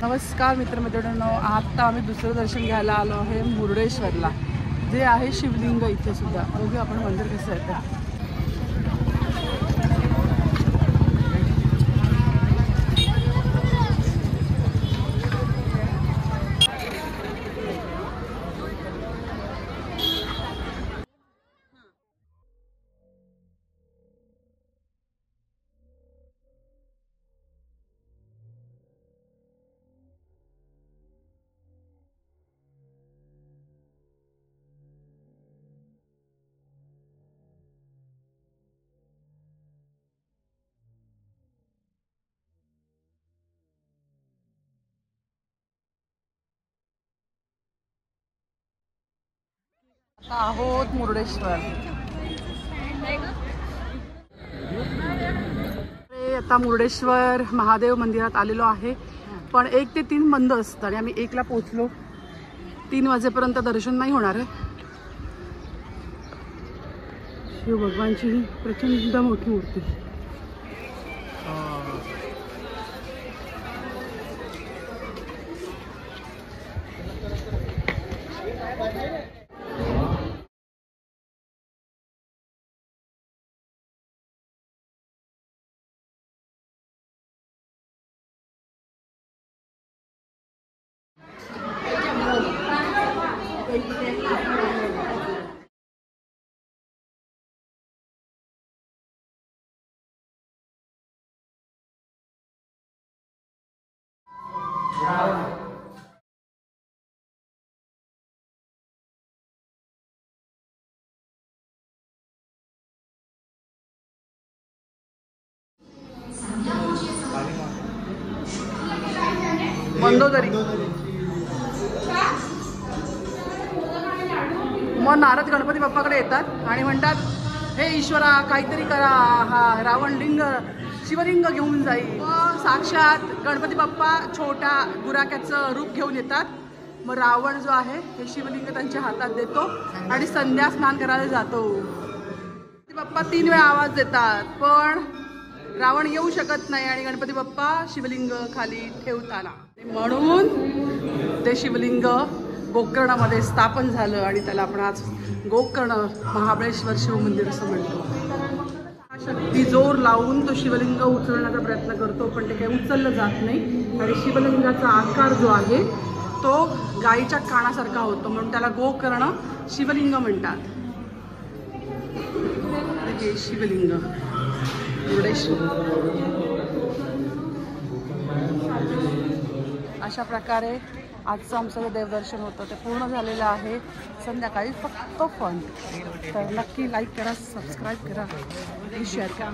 नमस्कार मित्रमैत्रिणींनो, आता आम्ही दुसरं दर्शन घ्यायला आलो आहे मुर्डेश्वरला, जे आहे शिवलिंग इथे सुद्धा. बघूया आपण मंदिर कसं आहे ते. आहोत मुर्डेश्वर. आता मुर्डेश्वर महादेव मंदिरात आलेलो आहे, पण 1 ते 3 बंद असतं आणि आम्ही 1ला पोहोचलो. 3 वाजेपर्यंत दर्शन नाही होणार आहे. शिव भगवानची ही प्रचंड मोठी मूर्ती. मंदोदरी. मग नारद गणपती बाप्पाकडे येतात आणि म्हणतात, हे ईश्वरा काहीतरी करा, हा रावण लिंग शिवलिंग घेऊन जाईल. मग साक्षात गणपती बाप्पा छोट्या गुराख्याचं रूप घेऊन येतात. मग रावण जो आहे हे शिवलिंग त्यांच्या हातात देतो आणि संध्या स्नान करायला जातो. गणपती बाप्पा 3 वेळा आवाज देतात, पण रावण येऊ शकत नाही आणि गणपती बाप्पा शिवलिंग खाली ठेवताना, म्हणून ते शिवलिंग गोकर्णामध्ये स्थापन झालं आणि त्याला आपण आज गोकर्ण महाबळेश्वर शिव मंदिर असं म्हणतो. शक्ती जोर लावून तो शिवलिंग उचलण्याचा प्रयत्न करतो, पण ते काही उचललं जात नाही आणि शिवलिंगाचा आकार जो आहे तो गायीच्या कानासारखा होतो, म्हणून त्याला गोकर्ण शिवलिंग म्हणतात. हे शिवलिंग मुर्डेश्वर. अशा प्रकारे आजचं आमचं जे देवदर्शन होतं ते पूर्ण झालेलं आहे. संध्याकाळी फक्त फन. तर नक्की लाईक करा, सबस्क्राईब करा आणि शेअर करा.